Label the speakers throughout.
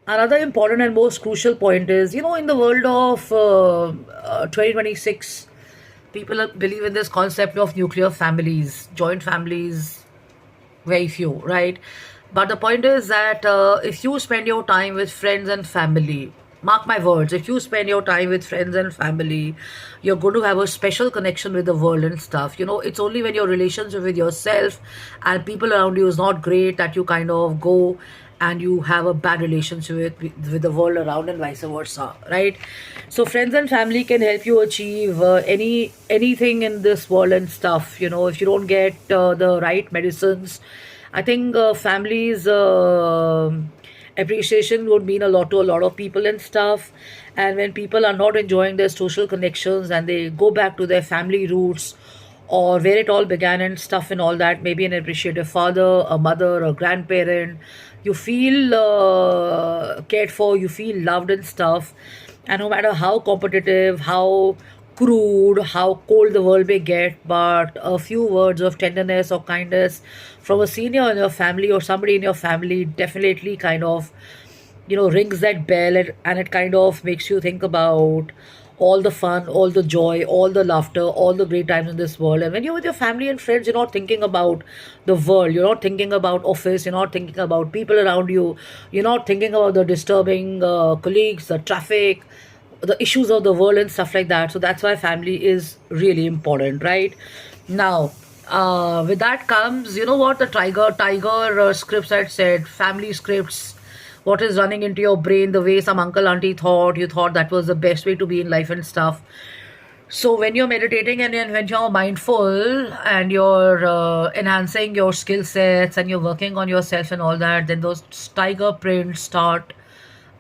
Speaker 1: Another important and most crucial point is, in the world of 2026, people believe in this concept of nuclear families, joint families, very few, right? But the point is that if you spend your time with friends and family, mark my words, if you spend your time with friends and family, you're going to have a special connection with the world and stuff. It's only when your relationship with yourself and people around you is not great that you kind of go and you have a bad relationship with the world around and vice versa, right? So friends and family can help you achieve anything in this world and stuff. If you don't get the right medicines, I think families appreciation would mean a lot to a lot of people and stuff. And when people are not enjoying their social connections and they go back to their family roots or where it all began and stuff and all that, maybe an appreciative father, a mother, a grandparent, you feel cared for, you feel loved and stuff. And no matter how competitive, how crude, how cold the world may get, but a few words of tenderness or kindness from a senior in your family or somebody in your family definitely kind of, rings that bell, and it kind of makes you think about all the fun, all the joy, all the laughter, all the great times in this world. And when you're with your family and friends, you're not thinking about the world, you're not thinking about office, you're not thinking about people around you, you're not thinking about the disturbing colleagues, the traffic, the issues of the world and stuff like that. So that's why family is really important, right? Now, with that comes, you know what the tiger scripts had said, family scripts, what is running into your brain, the way some uncle auntie thought, you thought that was the best way to be in life and stuff. So when you're meditating and when you're mindful and you're enhancing your skill sets and you're working on yourself and all that, then those tiger prints start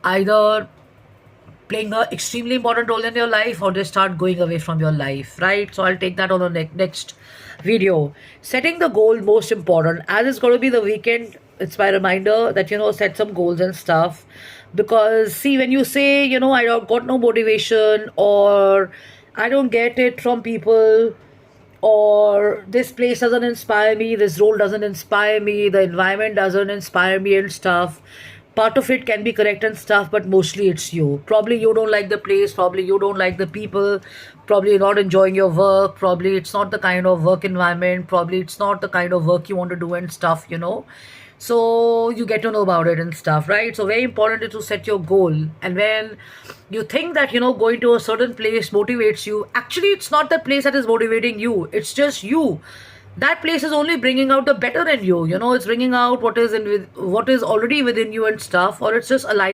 Speaker 1: either playing an extremely important role in your life or they start going away from your life, right? So I'll take that on the next video. Setting the goal, most important, as it's going to be the weekend, it's my reminder that set some goals and stuff. Because see, when you say I don't got no motivation, or I don't get it from people, or this place doesn't inspire me, this role doesn't inspire me, the environment doesn't inspire me and stuff. Part of it can be correct and stuff, but mostly it's you. Probably you don't like the place, probably you don't like the people, probably you're not enjoying your work, probably it's not the kind of work environment, probably it's not the kind of work you want to do and stuff. So you get to know about it and stuff, right? So very important is to set your goal. And when you think that going to a certain place motivates you, actually it's not the place that is motivating you, it's just you. That place is only bringing out the better in you. It's bringing out what is already within you and stuff, or it's just aligned